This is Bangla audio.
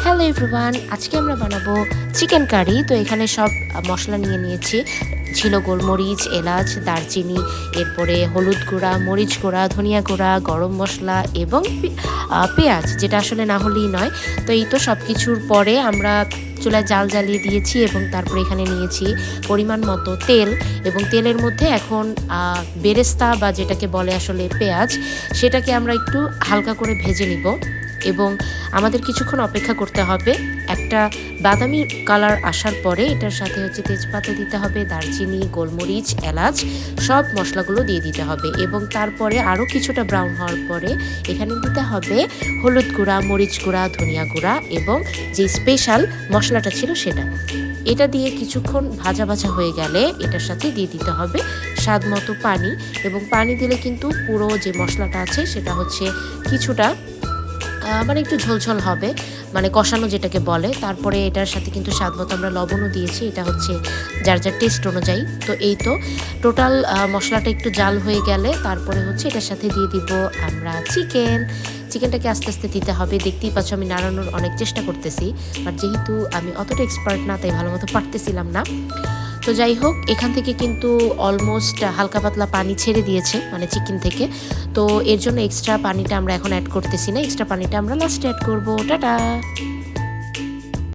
হ্যালো এভরিওয়ান, আজকে আমরা বানাবো চিকেন কারি। তো এখানে সব মশলা নিয়ে নিয়েছি। ছিল গোলমরিচ, এলাচ, দারচিনি, এরপরে হলুদ গুঁড়া, মরিচ গুঁড়া, ধনিয়া গুঁড়া, গরম মশলা এবং পেঁয়াজ, যেটা আসলে না হলেই নয়। তো এই তো সব কিছুর পরে আমরা চুলায় জাল জ্বালিয়ে দিয়েছি এবং তারপরে এখানে নিয়েছি পরিমাণ মতো তেল, এবং তেলের মধ্যে এখন বেরেস্তা বা যেটাকে বলে আসলে পেঁয়াজ, সেটাকে আমরা একটু হালকা করে ভেজে নিব এবং আমাদের কিছুক্ষণ অপেক্ষা করতে হবে। একটা বাদামি কালার আসার পরে এটার সাথে তেজপাতা দিতে হবে, দারচিনি, গোলমরিচ, এলাচ, সব মশলাগুলো দিয়ে দিতে হবে এবং তারপরে আরও কিছুটা ব্রাউন হওয়ার পরে এখানে দিতে হবে হলুদ গুঁড়া, মরিচ গুঁড়া, ধনিয়া গুঁড়া এবং যে স্পেশাল মশলাটা ছিল সেটা। এটা দিয়ে কিছুক্ষণ ভাজা ভাজা হয়ে গেলে এটার সাথে দিয়ে দিতে হবে স্বাদ মতো পানি, এবং পানি দিলে কিন্তু পুরো যে মশলাটা আছে সেটা কিছুটা মানে একটু ঝোলঝোল হবে, মানে কষানো যেটাকে বলে। তারপরে এটার সাথে কিন্তু স্বাদ মতো আমরা লবণও দিয়েছি, এটা যার যার টেস্ট অনুযায়ী। তো এই তো টোটাল মশলাটা একটু জাল হয়ে গেলে তারপরে এটার সাথে দিয়ে দিব আমরা চিকেনটাকে আস্তে আস্তে দিতে হবে। দেখতেই পাচ্ছ আমি নাড়ানোর অনেক চেষ্টা করতেছি, বাট যেহেতু আমি অতটা এক্সপার্ট না তাই ভালো মতো পারতেছিলাম না। তো যাই হোক, এখান থেকে কিন্তু অলমোস্ট হালকা পাতলা পানি ছেড়ে দিয়েছে মানে চিকেন থেকে। তো এর জন্য এক্সট্রা পানিটা আমরা এখন অ্যাড করতেছি না, এক্সট্রা পানিটা আমরা লাস্টে অ্যাড করবো। টাটা।